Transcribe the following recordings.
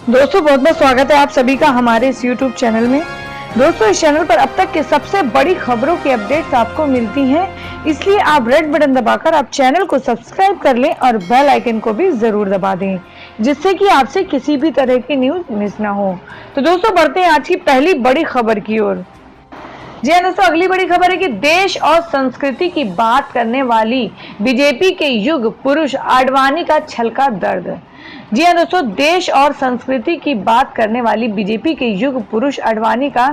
दोस्तों बहुत बहुत स्वागत है आप सभी का हमारे इस YouTube चैनल में। दोस्तों इस चैनल पर अब तक के सबसे बड़ी खबरों की अपडेट्स आपको मिलती हैं, इसलिए आप रेड बटन दबाकर आप चैनल को सब्सक्राइब कर लें और बेल आइकन को भी जरूर दबा दें, जिससे कि आपसे किसी भी तरह की न्यूज मिस ना हो। तो दोस्तों बढ़ते हैं आज की पहली बड़ी खबर की ओर। जी हाँ दोस्तों, अगली बड़ी खबर है कि देश और संस्कृति की बात करने वाली बीजेपी के युग पुरुष आडवाणी का छलका दर्द। जी हाँ दोस्तों, देश और संस्कृति की बात करने वाली बीजेपी के युग पुरुष आडवाणी का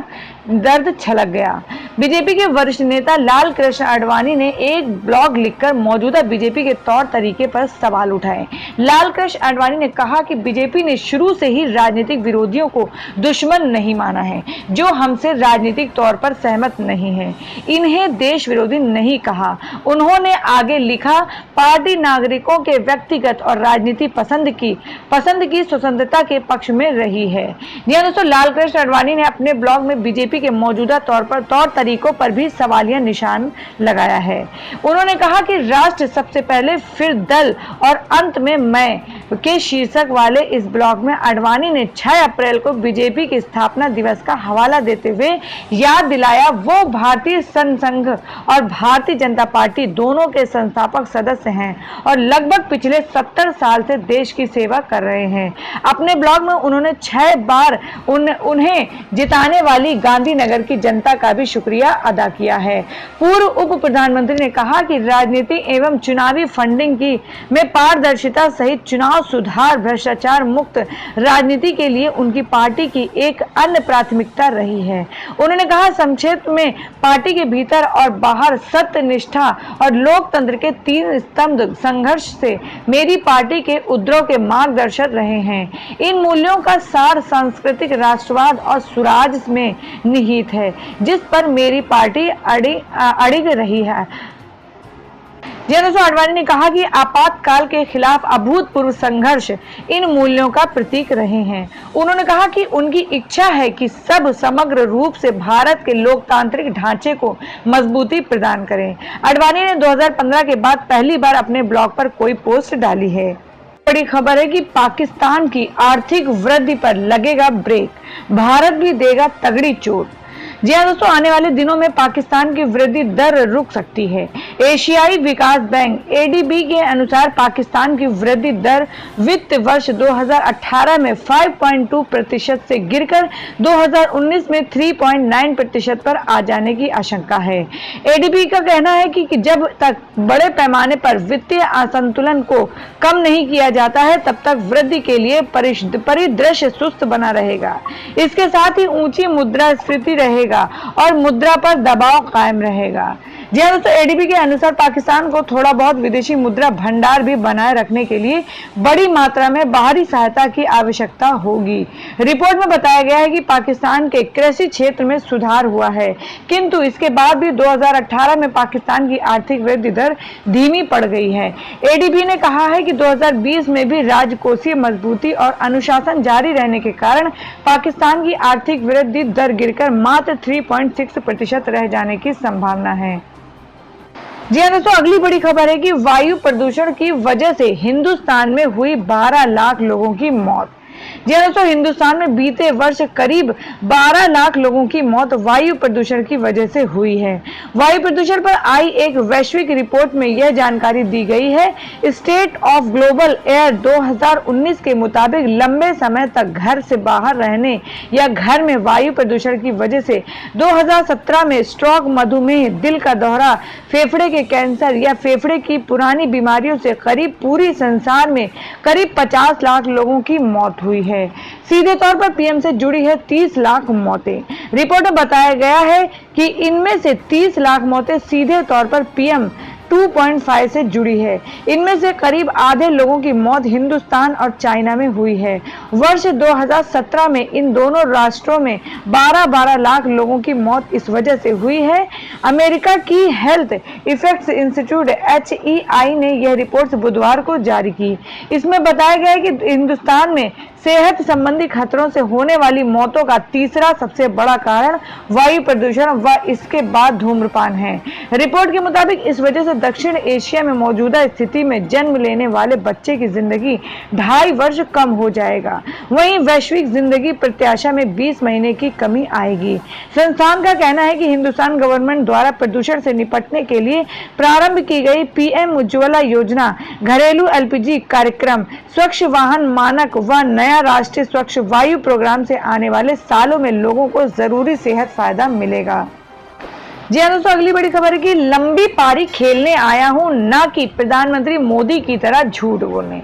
दर्द छलक गया। बीजेपी के वरिष्ठ नेता लाल कृष्ण आडवाणी ने एक ब्लॉग लिखकर मौजूदा बीजेपी के तौर तरीके पर सवाल उठाए। लाल कृष्ण आडवाणी ने कहा कि बीजेपी ने शुरू से ही राजनीतिक विरोधियों को दुश्मन नहीं माना है, जो हमसे राजनीतिक तौर पर सहमत नहीं है। इन्हें देश विरोधी नहीं कहा। उन्होंने आगे लिखा, पार्टी नागरिकों के व्यक्तिगत और राजनीति पसंद की स्वतंत्रता के पक्ष में रही है। जी दोस्तों, लाल कृष्ण आडवाणी ने अपने ब्लॉग में बीजेपी के मौजूदा तौर तरीकों पर भी सवालिया निशान लगाया है। उन्होंने कहा कि राष्ट्र सबसे पहले, फिर दल और अंत में मैं के शीर्षक वाले इस ब्लॉग में आडवाणी ने 6 अप्रैल को बीजेपी के स्थापना दिवस का हवाला देते हुए याद दिलाया वो भारतीय संघ और भारतीय जनता पार्टी दोनों के संस्थापक सदस्य हैं और लगभग पिछले 70 साल से देश की सेवा कर रहे हैं। अपने ब्लॉग में उन्होंने 6 बार उन्हें जिताने वाली गांधीनगर की जनता का भी शुक्रिया अदा किया है। पूर्व उप प्रधानमंत्री ने कहा कि राजनीति एवं चुनावी फंडिंग की में पारदर्शिता सहित चुनाव सुधार, भ्रष्टाचार मुक्त राजनीति के लिए उनकी पार्टी की एक अन्य प्राथमिकता रही है। उन्होंने कहा, संक्षेप में पार्टी के भीतर और बाहर सत्य, निष्ठा और लोकतंत्र के 3 स्तंभ संघर्ष से मेरी पार्टी के उद्रोह के मार्गदर्शक रहे हैं। इन मूल्यों का सार सांस्कृतिक राष्ट्रवाद और सुराज में निहित है, जिस पर मेरी पार्टी अड़िग रही है। दोस्तों, आडवाणी ने कहा कि आपातकाल के खिलाफ अभूतपूर्व संघर्ष इन मूल्यों का प्रतीक रहे हैं। उन्होंने कहा कि उनकी इच्छा है कि सब समग्र रूप से भारत के लोकतांत्रिक ढांचे को मजबूती प्रदान करें। आडवाणी ने 2015 के बाद पहली बार अपने ब्लॉग पर कोई पोस्ट डाली है। बड़ी खबर है कि पाकिस्तान की आर्थिक वृद्धि पर लगेगा ब्रेक, भारत भी देगा तगड़ी चोट। जी हाँ दोस्तों, आने वाले दिनों में पाकिस्तान की वृद्धि दर रुक सकती है। एशियाई विकास बैंक ADB के अनुसार पाकिस्तान की वृद्धि दर वित्त वर्ष 2018 में 5.2% से गिरकर 2019 में 3.9% पर आ जाने की आशंका है। ADB का कहना है कि जब तक बड़े पैमाने पर वित्तीय असंतुलन को कम नहीं किया जाता है, तब तक वृद्धि के लिए परिदृश्य सुस्त बना रहेगा। इसके साथ ही ऊंची मुद्रास्फीति रहेगा और मुद्रा पर दबाव कायम रहेगा। जी हाँ दोस्तों, ADB के अनुसार पाकिस्तान को थोड़ा बहुत विदेशी मुद्रा भंडार भी बनाए रखने के लिए बड़ी मात्रा में बाहरी सहायता की आवश्यकता होगी। रिपोर्ट में बताया गया है कि पाकिस्तान के कृषि क्षेत्र में सुधार हुआ है, किंतु इसके बाद भी 2018 में पाकिस्तान की आर्थिक वृद्धि दर धीमी पड़ गई है। ADB ने कहा है कि 2020 में भी राजकोषीय मजबूती और अनुशासन जारी रहने के कारण पाकिस्तान की आर्थिक वृद्धि दर गिरकर मात्र 3.6% रह जाने की संभावना है। जी हाँ दोस्तों, अगली बड़ी खबर है कि वायु प्रदूषण की वजह से हिंदुस्तान में हुई 12 लाख लोगों की मौत। जी हाँ दोस्तों, हिंदुस्तान में बीते वर्ष करीब 12 लाख लोगों की मौत वायु प्रदूषण की वजह से हुई है। वायु प्रदूषण पर आई एक वैश्विक रिपोर्ट में यह जानकारी दी गई है। स्टेट ऑफ ग्लोबल एयर 2019 के मुताबिक लंबे समय तक घर से बाहर रहने या घर में वायु प्रदूषण की वजह से 2017 में स्ट्रोक, मधुमेह, दिल का दौरा, फेफड़े के कैंसर या फेफड़े की पुरानी बीमारियों से करीब पूरी संसार में करीब 50 लाख लोगों की मौत हुई है। सीधे तौर पर PM से जुड़ी है 30 लाख मौतें। रिपोर्ट में बताया गया है कि इनमें से 30 लाख मौतें सीधे तौर पर PM 2.5 से जुड़ी है। इनमें से करीब आधे लोगों की मौत हिंदुस्तान और चाइना में हुई है। वर्ष 2017 में इन दोनों राष्ट्रों में 12-12 लाख लोगों की मौत इस वजह से हुई है। अमेरिका की हेल्थ इफेक्ट्स इंस्टीट्यूट HEI ने यह रिपोर्ट बुधवार को जारी की। इसमें बताया गया है कि हिंदुस्तान में सेहत संबंधी खतरों से होने वाली मौतों का तीसरा सबसे बड़ा कारण वायु प्रदूषण व इसके बाद धूम्रपान है। रिपोर्ट के मुताबिक इस वजह से दक्षिण एशिया में मौजूदा स्थिति में जन्म लेने वाले बच्चे की जिंदगी 2.5 वर्ष कम हो जाएगा। वहीं वैश्विक जिंदगी प्रत्याशा में 20 महीने की कमी आएगी। संस्थान का कहना है कि हिंदुस्तान गवर्नमेंट द्वारा प्रदूषण से निपटने के लिए प्रारंभ की गई पीएम उज्ज्वला योजना, घरेलू एलपीजी कार्यक्रम, स्वच्छ वाहन मानक व नया राष्ट्रीय स्वच्छ वायु प्रोग्राम से आने वाले सालों में लोगों को जरूरी सेहत फायदा मिलेगा। जी हाँ दोस्तों, अगली बड़ी खबर है कि लंबी पारी खेलने आया हूं, ना कि प्रधानमंत्री मोदी की तरह झूठ बोलने।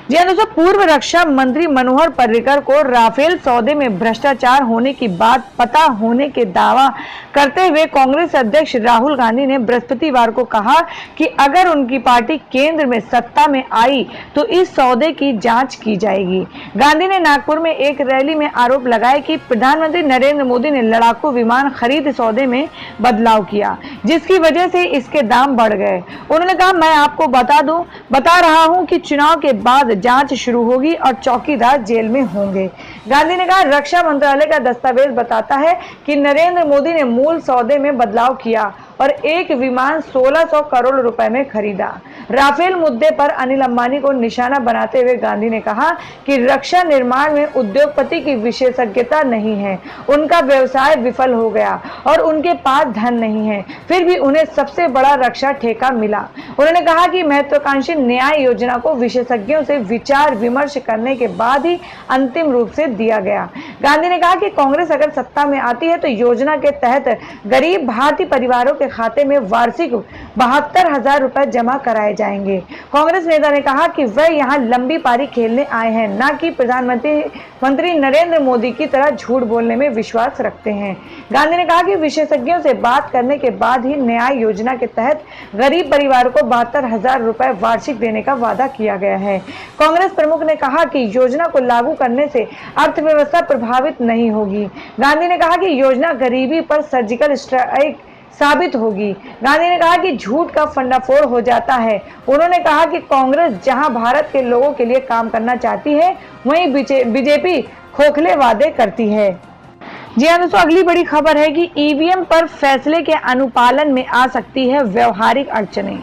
जी हाँ दोस्तों, पूर्व रक्षा मंत्री मनोहर पर्रिकर को राफेल सौदे में भ्रष्टाचार होने की बात पता होने के दावा करते हुए कांग्रेस अध्यक्ष राहुल गांधी ने बृहस्पतिवार को कहा कि अगर उनकी पार्टी केंद्र में सत्ता में आई तो इस सौदे की जांच की जाएगी। गांधी ने नागपुर में एक रैली में आरोप लगाया कि प्रधानमंत्री नरेंद्र मोदी ने लड़ाकू विमान खरीद सौदे में बदलाव किया, जिसकी वजह से इसके दाम बढ़ गए। उन्होंने कहा, मैं आपको बता रहा हूं कि चुनाव के बाद जांच शुरू होगी और चौकीदार जेल में होंगे। गांधी ने कहा, रक्षा मंत्रालय का दस्तावेज बताता है कि नरेंद्र मोदी ने मूल सौदे में बदलाव किया और एक विमान 1600 करोड़ रुपए में खरीदा। राफेल मुद्दे पर अनिल अंबानी को निशाना बनाते हुए गांधी ने कहा कि रक्षा निर्माण में उद्योगपति की विशेषज्ञता नहीं है, उनका व्यवसाय विफल हो गया और उनके पास धन नहीं है, फिर भी उन्हें सबसे बड़ा रक्षा ठेका मिला। उन्होंने कहा कि महत्वाकांक्षी न्याय योजना को विशेषज्ञों से विचार विमर्श करने के बाद ही अंतिम रूप से दिया गया। गांधी ने कहा कि कांग्रेस अगर सत्ता में आती है तो योजना के तहत गरीब भारतीय परिवारों के खाते में वार्षिक 72,000 रुपए जमा कराए जाएंगे। कांग्रेस नेता ने कहा कि वह यहां लंबी पारी खेलने आए हैं, ना कि प्रधानमंत्री नरेंद्र मोदी की तरह झूठ बोलने में विश्वास रखते हैं। गांधी ने कहा कि विशेषज्ञों से बात करने के बाद ही न्याय योजना के तहत गरीब परिवार को 72,000 रुपए वार्षिक देने का वादा किया गया है। कांग्रेस प्रमुख ने कहा कि योजना को लागू करने से अर्थव्यवस्था प्रभावित नहीं होगी। गांधी ने कहा कि योजना गरीबी पर सर्जिकल स्ट्राइक साबित होगी। गांधी ने कहा कि झूठ का फंडाफोड़ हो जाता है। उन्होंने कहा कि कांग्रेस जहां भारत के लोगों के लिए काम करना चाहती है, वहीं बीजेपी खोखले वादे करती है। जी हाँ दोस्तों, अगली बड़ी खबर है कि ईवीएम पर फैसले के अनुपालन में आ सकती है व्यवहारिक अड़चनें।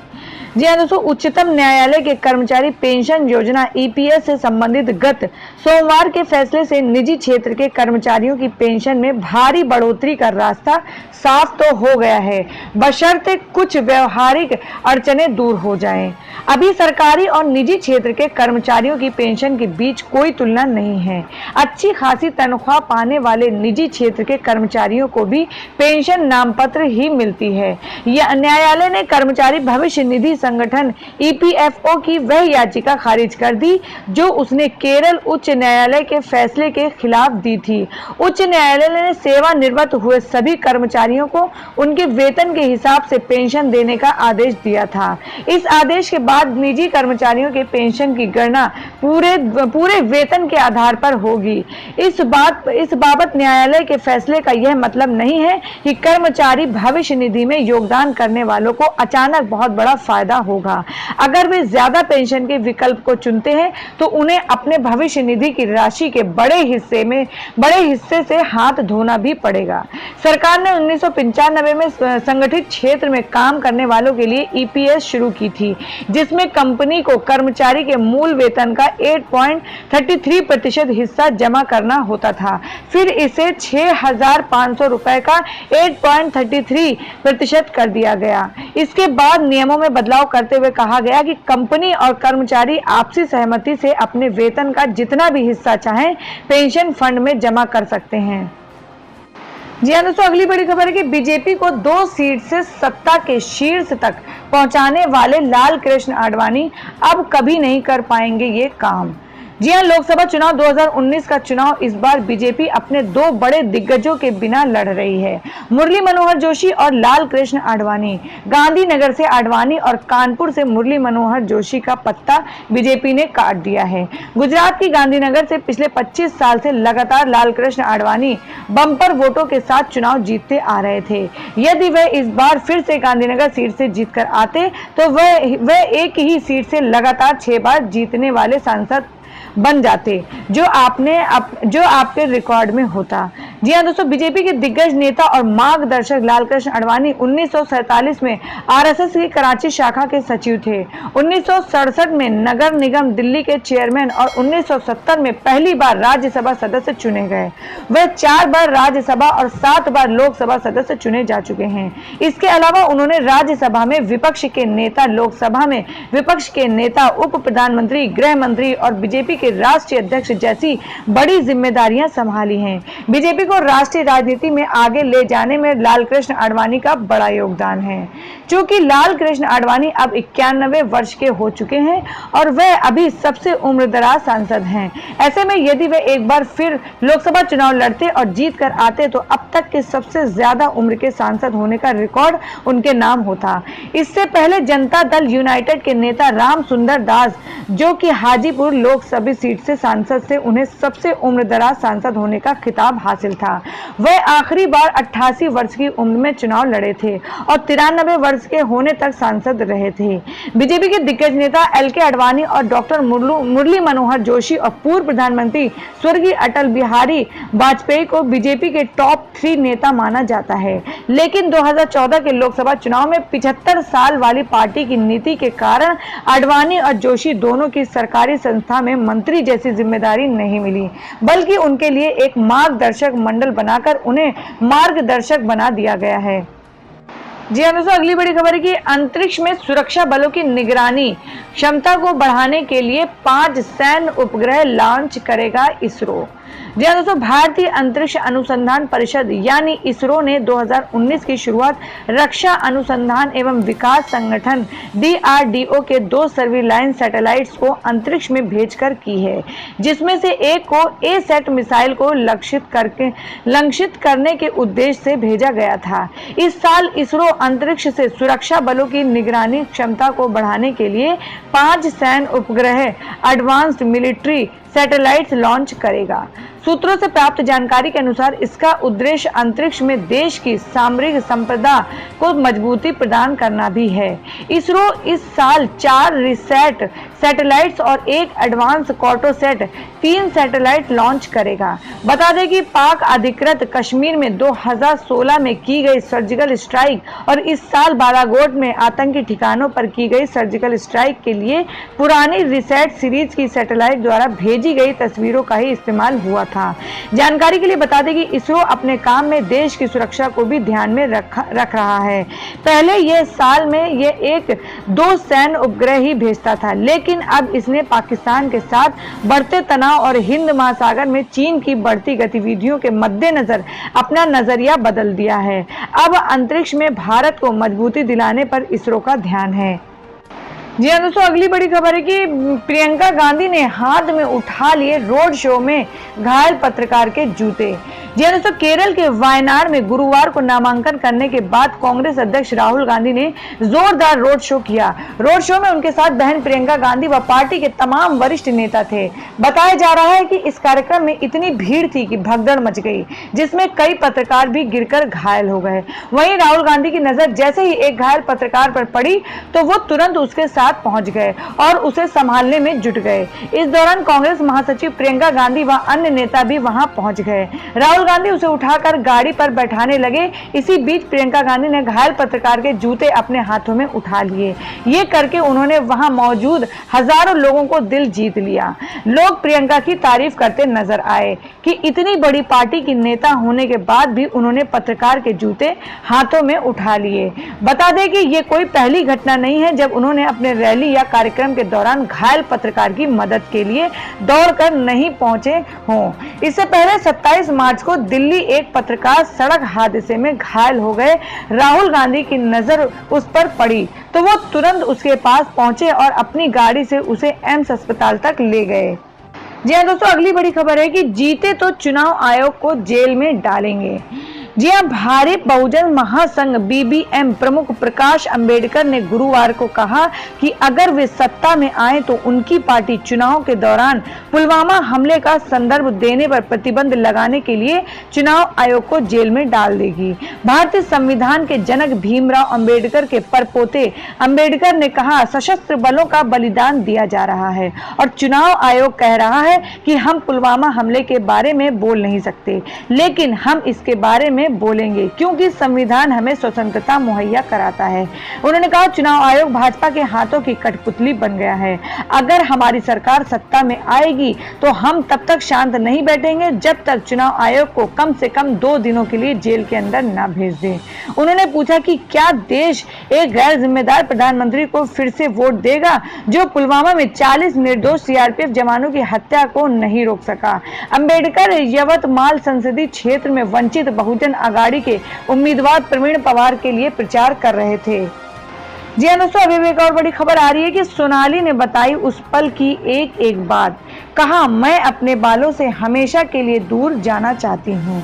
जी हाँ दोस्तों, उच्चतम न्यायालय के कर्मचारी पेंशन योजना ईपीएस से संबंधित गत सोमवार के फैसले से निजी क्षेत्र के कर्मचारियों की पेंशन में भारी बढ़ोतरी का रास्ता साफ तो हो गया है, बशर्ते कुछ व्यवहारिक अड़चनें दूर हो जाएं। अभी सरकारी और निजी क्षेत्र के कर्मचारियों की पेंशन के बीच कोई तुलना नहीं है। अच्छी खासी तनख्वाह पाने वाले निजी क्षेत्र के कर्मचारियों को भी पेंशन नामपत्र ही मिलती है। न्यायालय ने कर्मचारी भविष्य निधि संगठन ईपीएफओ की वह याचिका खारिज कर दी जो उसने केरल उच्च न्यायालय के फैसले के खिलाफ दी थी। उच्च न्यायालय ने सेवानिवृत्त हुए सभी कर्मचारियों को उनके वेतन के हिसाब से पेंशन देने का आदेश दिया था। इस आदेश के बाद निजी कर्मचारियों के पेंशन की गणना पूरे वेतन के आधार पर होगी। इस बाबत न्यायालय के फैसले का यह मतलब नहीं है कि कर्मचारी भविष्य निधि में योगदान करने वालों को अचानक बहुत बड़ा फायदा होगा। अगर वे ज्यादा पेंशन के विकल्प को चुनते हैं तो उन्हें अपने भविष्य निधि की राशि के बड़े हिस्से से हाथ धोना भी पड़ेगा। सरकार ने 1995 में संगठित क्षेत्र में काम करने वालों के लिए ईपीएस शुरू की थी, जिसमें कंपनी को कर्मचारी के मूल वेतन का 8.33% हिस्सा जमा करना होता था। फिर इसे 6,500 रुपए का 8.33% कर दिया गया। इसके बाद नियमों में बदलाव करते हुए कहा गया कि कंपनी और कर्मचारी आपसी सहमति से अपने वेतन का जितना भी हिस्सा चाहें पेंशन फंड में जमा कर सकते हैं। जी हाँ दोस्तों, अगली बड़ी खबर है कि बीजेपी को 2 सीट से सत्ता के शीर्ष तक पहुंचाने वाले लाल कृष्ण आडवाणी अब कभी नहीं कर पाएंगे ये काम। जी हाँ, लोकसभा चुनाव 2019 का चुनाव इस बार बीजेपी अपने 2 बड़े दिग्गजों के बिना लड़ रही है, मुरली मनोहर जोशी और लाल कृष्ण आडवाणी। गांधीनगर से आडवाणी और कानपुर से मुरली मनोहर जोशी का पत्ता बीजेपी ने काट दिया है। गुजरात की गांधीनगर से पिछले 25 साल से लगातार लाल कृष्ण आडवाणी बम्पर वोटों के साथ चुनाव जीतते आ रहे थे। यदि वह इस बार फिर से गांधीनगर सीट से जीतकर आते तो वह एक ही सीट से लगातार 6 बार जीतने वाले सांसद बन जाते जो आपके रिकॉर्ड में होता। जी हाँ दोस्तों, बीजेपी के दिग्गज नेता और मार्गदर्शक लालकृष्ण आडवाणी 1947 में आरएसएस की कराची शाखा के सचिव थे। 1967 में नगर निगम दिल्ली के चेयरमैन और 1970 में पहली बार राज्यसभा सदस्य चुने गए। वह 4 बार राज्यसभा और 7 बार लोकसभा सदस्य चुने जा चुके हैं। इसके अलावा उन्होंने राज्यसभा में विपक्ष के नेता, लोकसभा में विपक्ष के नेता, उप प्रधानमंत्री, गृह मंत्री और बीजेपी के राष्ट्रीय अध्यक्ष जैसी बड़ी जिम्मेदारियां संभाली हैं। बीजेपी को राष्ट्रीय राजनीति में आगे ले जाने में लालकृष्ण आडवाणी का बड़ा योगदान है। चूंकि लालकृष्ण आडवाणी अब 91 वर्ष के हो चुके हैं और वह अभी सबसे उम्रदराज सांसद हैं। ऐसे में यदि वे एक बार फिर लोकसभा चुनाव लड़ते और जीत कर आते तो अब तक के सबसे ज्यादा उम्र के सांसद होने का रिकॉर्ड उनके नाम होता। इससे पहले जनता दल यूनाइटेड के नेता राम सुंदर दास, जो कि हाजीपुर लोकसभा सीट से सांसद थे, उन्हें सबसे उम्रदराज सांसद होने का खिताब हासिल था। वह आखिरी बार 88 वर्ष की उम्र में चुनाव लड़े थे और 93 वर्ष के होने तक सांसद रहे थे। बीजेपी के दिग्गज नेता एल.के. आडवाणी और डॉक्टर मुरली मनोहर जोशी और पूर्व प्रधानमंत्री स्वर्गीय अटल बिहारी वाजपेयी को बीजेपी के टॉप 3 नेता माना जाता है। लेकिन 2014 के लोकसभा चुनाव में 75 साल वाली पार्टी की नीति के कारण आडवाणी और जोशी दोनों की सरकारी संस्था में मंत्री जैसी जिम्मेदारी नहीं मिली, बल्कि उनके लिए एक मार्गदर्शक मंडल बनाकर उन्हें मार्गदर्शक बना दिया गया है। जी हाँ दोस्तों, अगली बड़ी खबर है कि अंतरिक्ष में सुरक्षा बलों की निगरानी क्षमता को बढ़ाने के लिए 5 सैन्य उपग्रह लॉन्च करेगा इसरो। जी हाँ दोस्तों, भारतीय अंतरिक्ष अनुसंधान परिषद यानी इसरो ने 2019 की शुरुआत रक्षा अनुसंधान एवं विकास संगठन DRDO के 2 सर्विलांस सैटेलाइट्स को अंतरिक्ष में भेजकर की है, जिसमें से एक को A-सैट मिसाइल को लक्षित करने के उद्देश्य से भेजा गया था। इस साल इसरो अंतरिक्ष से सुरक्षा बलों की निगरानी क्षमता को बढ़ाने के लिए 5 सैन्य उपग्रह एडवांस्ड मिलिट्री सैटेलाइट्स लॉन्च करेगा। सूत्रों से प्राप्त जानकारी के अनुसार इसका उद्देश्य अंतरिक्ष में देश की सामरिक संपदा को मजबूती प्रदान करना भी है। इसरो इस साल 4 रिसैट सैटेलाइट्स और 1 एडवांस कॉर्टोसैट 3 सैटेलाइट लॉन्च करेगा। बता दें कि पाक अधिकृत कश्मीर में 2016 में की गई सर्जिकल स्ट्राइक और इस साल बालाकोट में आतंकी ठिकानों पर की गई सर्जिकल स्ट्राइक के लिए पुरानी रिसैट सीरीज की सैटेलाइट द्वारा भेजी गई तस्वीरों का ही इस्तेमाल हुआ था। जानकारी के लिए बता दें कि इसरो अपने काम में देश की सुरक्षा को भी ध्यान में रख रहा है। पहले यह साल में यह 1-2 सैन्य उपग्रह ही भेजता था, लेकिन अब इसने पाकिस्तान के साथ बढ़ते तनाव और हिंद महासागर में चीन की बढ़ती गतिविधियों के मद्देनजर अपना नजरिया बदल दिया है। अब अंतरिक्ष में भारत को मजबूती दिलाने पर इसरो का ध्यान है। जी हाँ दोस्तों, अगली बड़ी खबर है कि प्रियंका गांधी ने हाथ में उठा लिए रोड शो में घायल पत्रकार के जूते। जी हाँ दोस्तों, केरल के वायनाड में गुरुवार को नामांकन करने के बाद कांग्रेस अध्यक्ष राहुल गांधी ने जोरदार रोड शो किया। रोड शो में उनके साथ बहन प्रियंका गांधी व पार्टी के तमाम वरिष्ठ नेता थे। बताया जा रहा है कि इस कार्यक्रम में इतनी भीड़ थी कि भगदड़ मच गई, जिसमें कई पत्रकार भी गिरकर घायल हो गए। वहीं राहुल गांधी की नजर जैसे ही एक घायल पत्रकार पर पड़ी तो वो तुरंत उसके साथ पहुंच गए और उसे संभालने में जुट गए। इस दौरान कांग्रेस महासचिव प्रियंका गांधी व अन्य नेता भी वहां पहुंच गए। राहुल गांधी उसे उठाकर गाड़ी पर बैठाने लगे। इसी बीच प्रियंका गांधी ने घायल पत्रकार के जूते अपने हाथों में उठा लिए। ये करके उन्होंने वहां मौजूद हजारों लोगों को दिल जीत लिया। लोग प्रियंका की तारीफ करते नजर आए कि इतनी बड़ी पार्टी की नेता होने के बाद भी उन्होंने पत्रकार के जूते हाथों में उठा लिए। बता दें कि ये कोई पहली घटना नहीं है जब उन्होंने अपने रैली या कार्यक्रम के दौरान घायल पत्रकार की मदद के लिए दौड़कर नहीं पहुंचे हों। इससे पहले 27 मार्च को दिल्ली एक पत्रकार सड़क हादसे में घायल हो गए। राहुल गांधी की नजर उस पर पड़ी तो वो तुरंत उसके पास पहुंचे और अपनी गाड़ी से उसे एम्स अस्पताल तक ले गए। जी हाँ दोस्तों, अगली बड़ी खबर है कि जीते तो चुनाव आयोग को जेल में डालेंगे। जी हां, भारत बहुजन महासंघ बीबीएम प्रमुख प्रकाश अंबेडकर ने गुरुवार को कहा कि अगर वे सत्ता में आए तो उनकी पार्टी चुनाव के दौरान पुलवामा हमले का संदर्भ देने पर प्रतिबंध लगाने के लिए चुनाव आयोग को जेल में डाल देगी। भारतीय संविधान के जनक भीमराव अंबेडकर के परपोते अंबेडकर ने कहा, सशस्त्र बलों का बलिदान दिया जा रहा है और चुनाव आयोग कह रहा है कि हम पुलवामा हमले के बारे में बोल नहीं सकते, लेकिन हम इसके बारे में बोलेंगे क्योंकि संविधान हमें स्वतंत्रता मुहैया कराता है। उन्होंने कहा, चुनाव आयोग भाजपा के हाथों की कठपुतली बन गया है। अगर हमारी सरकार सत्ता में आएगी तो हम तब तक शांत नहीं बैठेंगे जब तक चुनाव आयोग को कम से कम 2 दिनों के लिए जेल के अंदर न भेज दे। उन्होंने पूछा कि क्या देश एक गैर जिम्मेदार प्रधानमंत्री को फिर से वोट देगा जो पुलवामा में 40 निर्दोष सीआरपीएफ जवानों की हत्या को नहीं रोक सका। अंबेडकर यवतमाल संसदीय क्षेत्र में वंचित बहुजन अघाड़ी के उम्मीदवार प्रवीण पवार के लिए प्रचार कर रहे थे। जी हां दोस्तों, अभी एक और बड़ी खबर आ रही है कि सोनाली ने बताई उस पल की एक बात। कहा, मैं अपने बालों से हमेशा के लिए दूर जाना चाहती हूँ।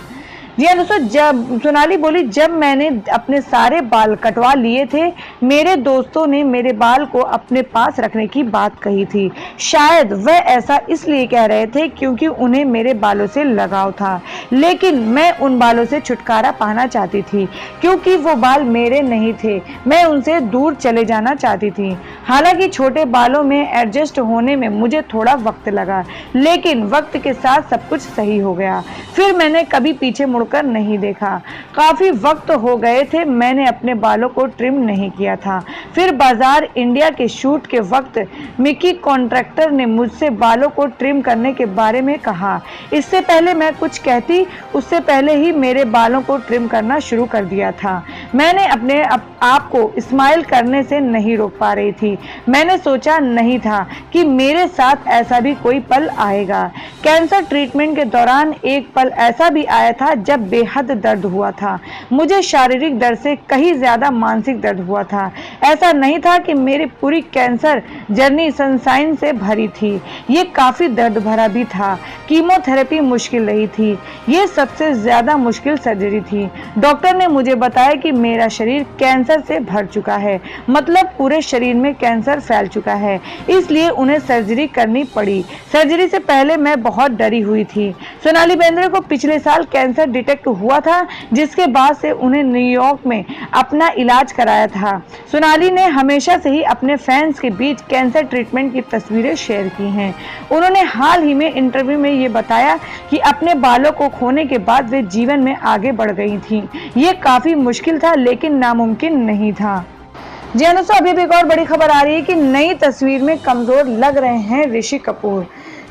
जी हां दोस्तों, जब सोनाली बोली, जब मैंने अपने सारे बाल कटवा लिए थे, मेरे दोस्तों ने मेरे बाल को अपने पास रखने की बात कही थी। शायद वह ऐसा इसलिए कह रहे थे क्योंकि उन्हें मेरे बालों से लगाव था, लेकिन मैं उन बालों से छुटकारा पाना चाहती थी क्योंकि वो बाल मेरे नहीं थे। मैं उनसे दूर चले जाना चाहती थी। हालांकि छोटे बालों में एडजस्ट होने में मुझे थोड़ा वक्त लगा, लेकिन वक्त के साथ सब कुछ सही हो गया। फिर मैंने कभी पीछे कर नहीं देखा। काफी वक्त हो गए थे मैंने अपने बालों को ट्रिम नहीं किया था। फिर बाजार इंडिया के शूट के वक्त मिकी कॉन्ट्रैक्टर ने मुझसे बालों को ट्रिम करने के बारे में कहा। इससे पहले मैं कुछ कहती, उससे पहले ही मेरे बालों को ट्रिम करना शुरू कर दिया था। मैंने अपने आप को स्माइल करने से नहीं रोक पा रही थी। मैंने सोचा नहीं था कि मेरे साथ ऐसा भी कोई पल आएगा। कैंसर ट्रीटमेंट के दौरान एक पल ऐसा भी आया था जब बेहद दर्द हुआ था। मुझे शारीरिक दर्द से कहीं ज्यादा मानसिक दर्द हुआ था। ऐसा नहीं था कि मेरी पूरी कैंसर जर्नी सनशाइन से भरी थी। ये काफी दर्द भरा भी था। कीमोथेरेपी मुश्किल रही थी। ये सबसे ज्यादा मुश्किल सर्जरी थी। डॉक्टर ने मुझे बताया कि मेरा शरीर कैंसर से भर चुका है, मतलब पूरे शरीर में कैंसर फैल चुका है, इसलिए उन्हें सर्जरी करनी पड़ी। सर्जरी से पहले मैं बहुत डरी हुई थी। सोनाली बेंद्रे को पिछले साल कैंसर डिटेक्ट हुआ था, जिसके बाद से उन्हें न्यूयॉर्क में अपना इलाज कराया था। सोनाली ने हमेशा से ही अपने फैंस के बीच कैंसर ट्रीटमेंट की तस्वीरें शेयर की हैं। उन्होंने हाल ही में इंटरव्यू में ये बताया कि अपने बालों को खोने के बाद वे जीवन में आगे बढ़ गई थीं। ये काफी मुश्किल था लेकिन नामुमकिन नहीं था। जी हां दोस्तों, अभी एक और बड़ी खबर आ रही है कि नई तस्वीर में कमजोर लग रहे हैं ऋषि कपूर।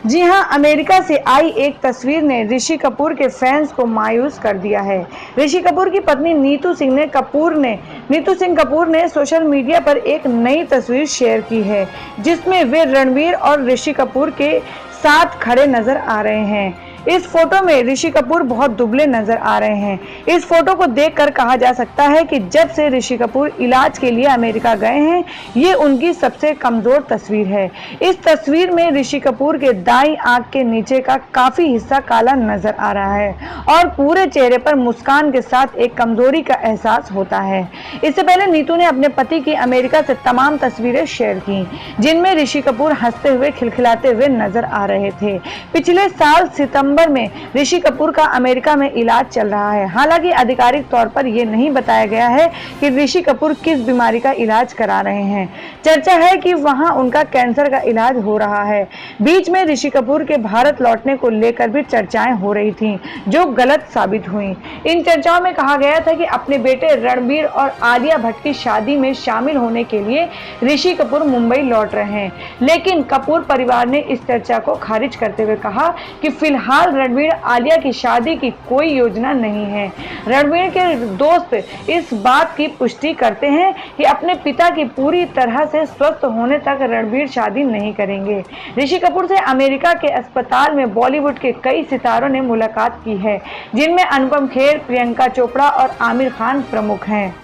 जी हां, अमेरिका से आई एक तस्वीर ने ऋषि कपूर के फैंस को मायूस कर दिया है। ऋषि कपूर की पत्नी नीतू सिंह कपूर ने सोशल मीडिया पर एक नई तस्वीर शेयर की है, जिसमें वे रणबीर और ऋषि कपूर के साथ खड़े नजर आ रहे हैं। इस फोटो में ऋषि कपूर बहुत दुबले नजर आ रहे हैं। इस फोटो को देखकर कहा जा सकता है कि जब से ऋषि कपूर इलाज के लिए अमेरिका गए हैं, ये उनकी सबसे कमजोर तस्वीर है। इस तस्वीर में ऋषि कपूर के दाईं आंख के नीचे का काफी हिस्सा काला नजर आ रहा है और पूरे चेहरे पर मुस्कान के साथ एक कमजोरी का एहसास होता है। इससे पहले नीतू ने अपने पति की अमेरिका से तमाम तस्वीरें शेयर की, जिनमें ऋषि कपूर हंसते हुए खिलखिलाते हुए नजर आ रहे थे। पिछले साल सितंबर में ऋषि कपूर का अमेरिका में इलाज चल रहा है। हालांकि आधिकारिक तौर पर यह नहीं बताया गया है कि ऋषि कपूर किस बीमारी का इलाज करा रहे हैं। चर्चा है कि वहां उनका कैंसर का इलाज हो रहा है। बीच में ऋषि कपूर के भारत लौटने को लेकर भी चर्चाएं हो रही थीं, जो गलत साबित हुई। इन चर्चाओं में कहा गया था कि अपने बेटे रणबीर और आलिया भट्ट की शादी में शामिल होने के लिए ऋषि कपूर मुंबई लौट रहे हैं, लेकिन कपूर परिवार ने इस चर्चा को खारिज करते हुए कहा कि फिलहाल रणबीर आलिया की शादी की कोई योजना नहीं है। रणबीर के दोस्त इस बात की पुष्टि करते हैं कि अपने पिता की पूरी तरह से स्वस्थ होने तक रणबीर शादी नहीं करेंगे। ऋषि कपूर से अमेरिका के अस्पताल में बॉलीवुड के कई सितारों ने मुलाकात की है, जिनमें अनुपम खेर, प्रियंका चोपड़ा और आमिर खान प्रमुख हैं।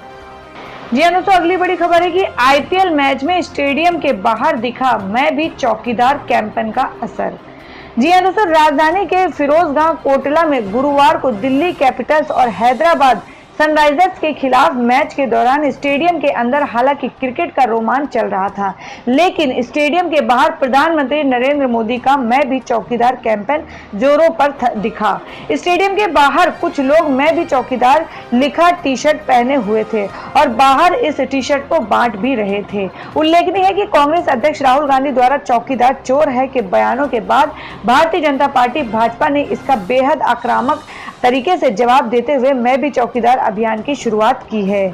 जी हां दोस्तों, अगली बड़ी खबर है कि आईपीएल मैच में स्टेडियम के बाहर दिखा मैं भी चौकीदार कैंपेन का असर। जी हां दोस्तों, राजधानी के फिरोजगांव कोटला में गुरुवार को दिल्ली कैपिटल्स और हैदराबाद सनराइजर्स के खिलाफ मैच के दौरान स्टेडियम के अंदर हालांकि क्रिकेट का रोमांच चल रहा था, लेकिन स्टेडियम के बाहर प्रधानमंत्री नरेंद्र मोदी का मैं भी चौकीदार कैंपेन जोरों पर दिखा। स्टेडियम के बाहर कुछ लोग मैं भी चौकीदार लिखा टी शर्ट पहने हुए थे और बाहर इस टी शर्ट को बांट भी रहे थे। उल्लेखनीय है कि कांग्रेस अध्यक्ष राहुल गांधी द्वारा चौकीदार चोर है के बयानों के बाद भारतीय जनता पार्टी भाजपा ने इसका बेहद आक्रामक तरीके से जवाब देते हुए मैं भी चौकीदार अभियान की शुरुआत की है।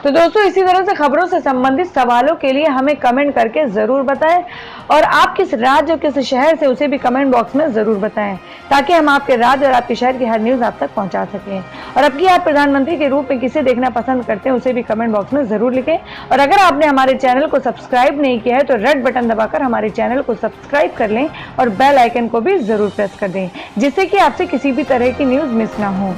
तो दोस्तों, इसी तरह से खबरों से संबंधित सवालों के लिए हमें कमेंट करके जरूर बताएं और आप किस राज्य और किस शहर से उसे भी कमेंट बॉक्स में जरूर बताएं, ताकि हम आपके राज्य और आपके शहर की हर न्यूज आप तक पहुंचा सकें। और अब की आप प्रधानमंत्री के रूप में किसे देखना पसंद करते हैं उसे भी कमेंट बॉक्स में जरूर लिखें। और अगर आपने हमारे चैनल को सब्सक्राइब नहीं किया है तो रेड बटन दबाकर हमारे चैनल को सब्सक्राइब कर लें और बेल आइकन को भी जरूर प्रेस कर दें, जिससे कि आपसे किसी भी तरह की न्यूज मिस ना हो।